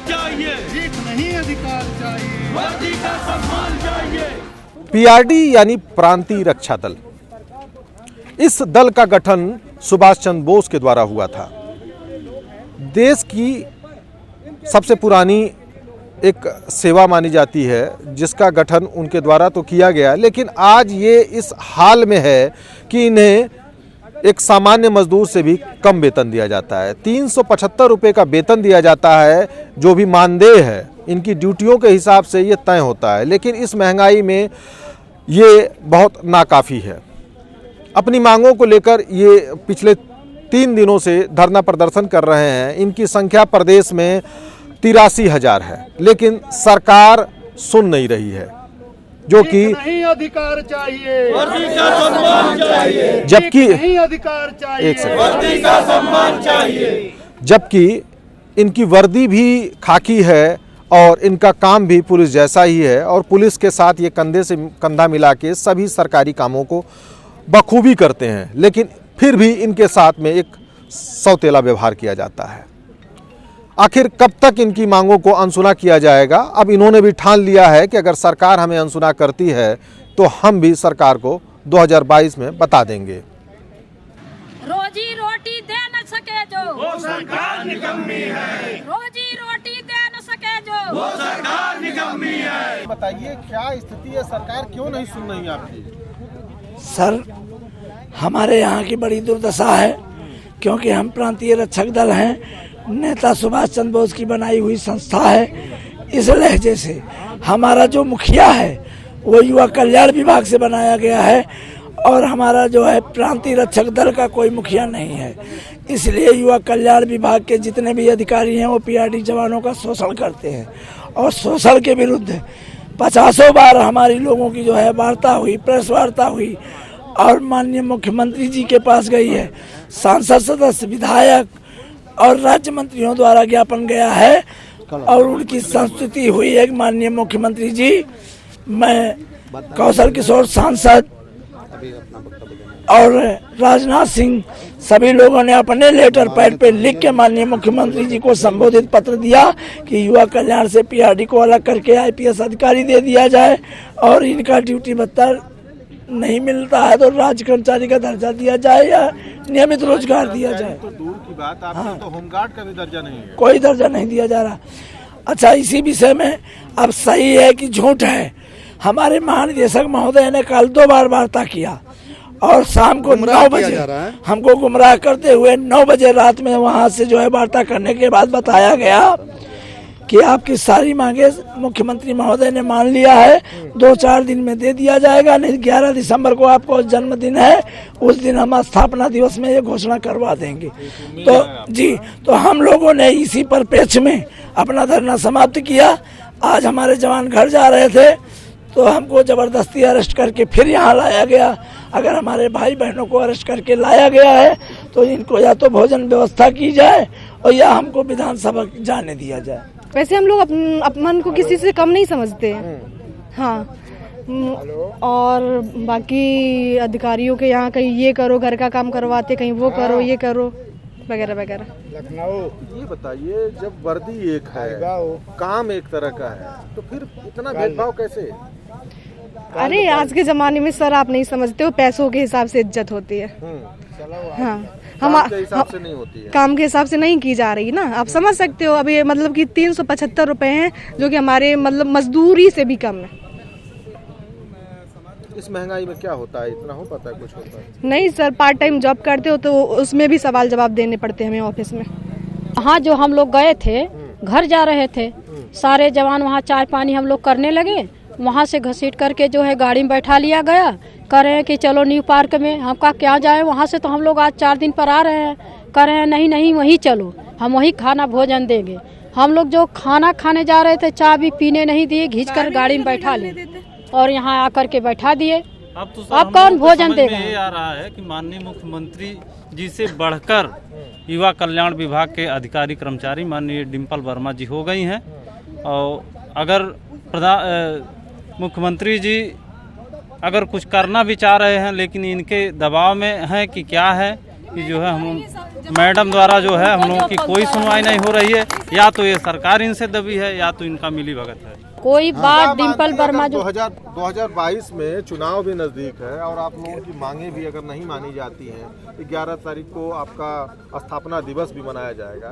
चाहिए जीत नहीं अधिकार चाहिए, वर्दी का सम्मान चाहिए। पीआरडी यानी प्रांतीय रक्षा दल, इस दल का गठन सुभाष चंद्र बोस के द्वारा हुआ था। देश की सबसे पुरानी एक सेवा मानी जाती है जिसका गठन उनके द्वारा तो किया गया, लेकिन आज ये इस हाल में है कि इन्हें एक सामान्य मजदूर से भी कम वेतन दिया जाता है। 375 रुपये का वेतन दिया जाता है, जो भी मानदेय है इनकी ड्यूटियों के हिसाब से ये तय होता है। लेकिन इस महंगाई में ये बहुत नाकाफ़ी है। अपनी मांगों को लेकर ये पिछले 3 दिनों से धरना प्रदर्शन कर रहे हैं। इनकी संख्या प्रदेश में 83,000 है, लेकिन सरकार सुन नहीं रही है, जो कि नहीं अधिकार चाहिए, वर्दी का सम्मान चाहिए, जबकि नहीं अधिकार चाहिए, एक सेकंड, वर्दी का सम्मान चाहिए। जबकि इनकी वर्दी भी खाकी है और इनका काम भी पुलिस जैसा ही है, और पुलिस के साथ ये कंधे से कंधा मिला के सभी सरकारी कामों को बखूबी करते हैं, लेकिन फिर भी इनके साथ में एक सौतेला व्यवहार किया जाता है। आखिर कब तक इनकी मांगों को अनसुना किया जाएगा? अब इन्होंने भी ठान लिया है कि अगर सरकार हमें अनसुना करती है तो हम भी सरकार को 2022 में बता देंगे। रोजी रोटी दे न सके जो वो सरकार निकम्मी है, रोजी रोटी दे न सके जो वो सरकार निकम्मी है। बताइए क्या स्थिति है, सरकार क्यों नहीं सुन रही आपकी? सर, हमारे यहाँ की बड़ी दुर्दशा है, क्योंकि हम प्रांतीय रक्षक दल हैं। नेता सुभाष चंद्र बोस की बनाई हुई संस्था है। इस लहजे से हमारा जो मुखिया है वो युवा कल्याण विभाग से बनाया गया है, और हमारा जो है प्रांतीय रक्षक दल का कोई मुखिया नहीं है। इसलिए युवा कल्याण विभाग के जितने भी अधिकारी हैं वो पीआरडी जवानों का शोषण करते हैं, और शोषण के विरुद्ध 50 बार हमारी लोगों की जो है वार्ता हुई, प्रेस वार्ता हुई, और माननीय मुख्यमंत्री जी के पास गई है। सांसद, सदस्य, विधायक और राज्य मंत्रियों द्वारा ज्ञापन गया है, और उनकी संस्तुति हुई है। माननीय मुख्यमंत्री जी, मैं कौशल किशोर सांसद और राजनाथ सिंह, सभी लोगों ने अपने लेटर पैड पे लिख के माननीय मुख्यमंत्री जी को संबोधित पत्र दिया कि युवा कल्याण से पीआरडी को अलग करके आईपीएस अधिकारी दे दिया जाए, और इनका ड्यूटी भत्ता नहीं मिलता है तो राज्य कर्मचारी का दर्जा दिया जाए या नियमित रोजगार दिया जाए। तो दूर की बात, आपको तो होमगार्ड का भी दर्जा नहीं है। कोई दर्जा नहीं दिया जा रहा। अच्छा, इसी विषय में अब सही है कि झूठ है? हमारे महानिदेशक महोदय ने कल 2 बार वार्ता किया, और शाम को 9 बजे हमको गुमराह करते हुए 9 बजे रात में वहां से जो है वार्ता करने के बाद बताया गया कि आपकी सारी मांगे मुख्यमंत्री महोदय ने मान लिया है, 2-4 दिन में दे दिया जाएगा। नहीं, 11 दिसंबर को आपको जन्मदिन है, उस दिन हम स्थापना दिवस में ये घोषणा करवा देंगे। तो जी, तो हम लोगों ने इसी परिप्रेक्ष्य में अपना धरना समाप्त किया। आज हमारे जवान घर जा रहे थे तो हमको जबरदस्ती अरेस्ट करके फिर यहाँ लाया गया। अगर हमारे भाई बहनों को अरेस्ट करके लाया गया है तो इनको या तो भोजन व्यवस्था की जाए और या हमको विधानसभा जाने दिया जाए। वैसे हम लोग अपमान को किसी से कम नहीं समझते हैं। हाँ, और बाकी अधिकारियों के यहाँ कहीं ये करो, घर का काम करवाते, कहीं वो करो, ये करो, वगैरह वगैरह। लखनऊ। ये बताइए, जब वर्दी एक है, काम एक तरह का है, तो फिर इतना भेदभाव कैसे? अरे आज के जमाने में सर आप नहीं समझते हो, पैसों के हिसाब से इज्जत होती है। हाँ, हम काम के हिसाब से नहीं होती है। काम के हिसाब से नहीं की जा रही ना, आप समझ सकते हो। अभी मतलब कि 375 रुपए हैं, जो कि हमारे मतलब मजदूरी से भी कम है। इस महंगाई में क्या होता है, इतना हो पाता है? कुछ होता है नहीं सर, पार्ट टाइम जॉब करते हो तो उसमें भी सवाल जवाब देने पड़ते हैं हमें ऑफिस में। हाँ, जो हम लोग गए थे, घर जा रहे थे, सारे जवान वहाँ चाय पानी हम लोग करने लगे। वहाँ से घसीट करके जो है गाड़ी में बैठा लिया गया। कह रहे हैं कि चलो न्यू पार्क में। हम कहा क्या जाए, वहाँ से तो हम लोग आज 4 दिन पर आ रहे हैं। कह रहे हैं नहीं नहीं, वहीं चलो, हम वहीं खाना भोजन देंगे। हम लोग जो खाना खाने जा रहे थे, चाय भी पीने नहीं दिए, खींच कर गाड़ी में बैठा लिए और यहाँ आकर के बैठा दिए। अब कौन भोजन देगा? ये आ रहा है कि माननीय मुख्यमंत्री जी से बढ़कर युवा कल्याण विभाग के अधिकारी कर्मचारी माननीय डिम्पल वर्मा जी हो गई हैं। और अगर मुख्यमंत्री जी अगर कुछ करना भी चाह रहे हैं, लेकिन इनके दबाव में हैं कि क्या है, कि जो है हम मैडम द्वारा जो है हम लोगों की कोई सुनवाई नहीं हो रही है। या तो ये सरकार इनसे दबी है या तो इनका मिली भगत है। कोई बात डिम्पल वर्मा जो 2022 में चुनाव भी नजदीक है और आप लोगों की मांगे भी अगर नहीं मानी जाती हैं, 11 तारीख को आपका स्थापना दिवस भी मनाया जाएगा,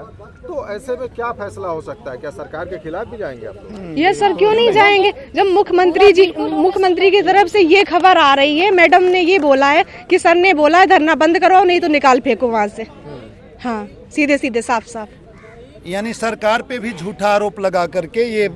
तो ऐसे में क्या फैसला हो सकता है? क्या सरकार के खिलाफ भी जाएंगे आप लोग? ये सर क्यों नहीं जाएंगे जब मुख्यमंत्री की तरफ से ये खबर आ रही है, मैडम ने ये बोला है कि सर ने बोला है धरना बंद करो नहीं तो निकाल फेंको वहाँ से। हाँ, सीधे सीधे साफ साफ। यानी सरकार पे भी झूठा आरोप लगा करके ये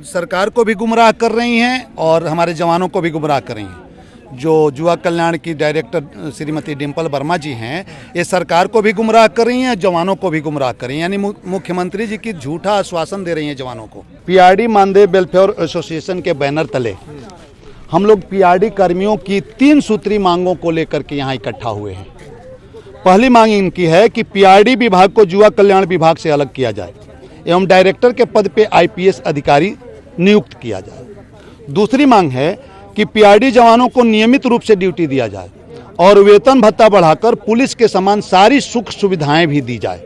सरकार को भी गुमराह कर रही हैं और हमारे जवानों को भी गुमराह कर रही हैं। जो युवा कल्याण की डायरेक्टर श्रीमती डिम्पल वर्मा जी हैं, ये सरकार को भी गुमराह कर रही हैं, जवानों को भी गुमराह कर रही हैं। यानी मुख्यमंत्री जी की झूठा आश्वासन दे रही हैं जवानों को। पीआरडी मानदेय वेलफेयर एसोसिएशन के बैनर तले हम लोग पीआरडी कर्मियों की 3 सूत्री मांगों को लेकर के यहाँ इकट्ठा हुए हैं। पहली मांग इनकी है कि पीआरडी विभाग को युवा कल्याण विभाग से अलग किया जाए एवं डायरेक्टर के पद पे आईपीएस अधिकारी नियुक्त किया जाए। दूसरी मांग है कि पीआरडी जवानों को नियमित रूप से ड्यूटी दिया जाए और वेतन भत्ता बढ़ाकर पुलिस के समान सारी सुख सुविधाएं भी दी जाए।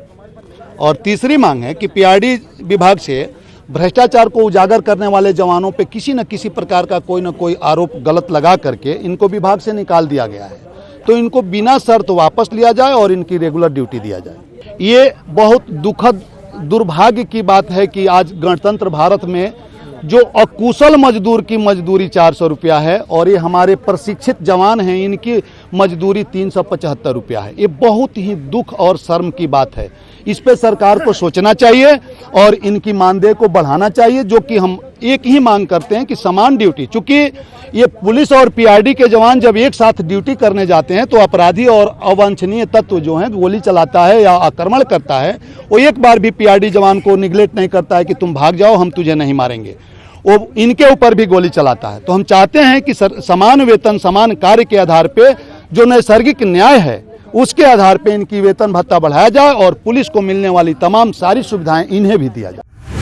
और तीसरी मांग है कि पीआरडी विभाग से भ्रष्टाचार को उजागर करने वाले जवानों पे किसी न किसी प्रकार का कोई न कोई आरोप गलत लगा करके इनको विभाग से निकाल दिया गया है, तो इनको बिना शर्त वापस लिया जाए और इनकी रेगुलर ड्यूटी दिया जाए। ये बहुत दुखद दुर्भाग्य की बात है कि आज गणतंत्र भारत में जो अकुशल मजदूर की मजदूरी 400 रुपया है और ये हमारे प्रशिक्षित जवान हैं, इनकी मजदूरी 375 रुपया है। ये बहुत ही दुख और शर्म की बात है। इस पे सरकार को सोचना चाहिए और इनकी मानदेय को बढ़ाना चाहिए, जो कि हम एक ही मांग करते हैं कि समान ड्यूटी। चूंकि ये पुलिस और पीआरडी के जवान जब एक साथ ड्यूटी करने जाते हैं तो अपराधी और अवांछनीय तत्व जो हैं गोली चलाता है या आक्रमण करता है, वो एक बार भी पीआरडी जवान को निगलेक्ट नहीं करता है कि तुम भाग जाओ हम तुझे नहीं मारेंगे, वो इनके ऊपर भी गोली चलाता है। तो हम चाहते हैं कि समान वेतन समान कार्य के आधार पे जो नैसर्गिक न्याय है उसके आधार पे इनकी वेतन भत्ता बढ़ाया जाए और पुलिस को मिलने वाली तमाम सारी सुविधाएं इन्हें भी दिया जाए।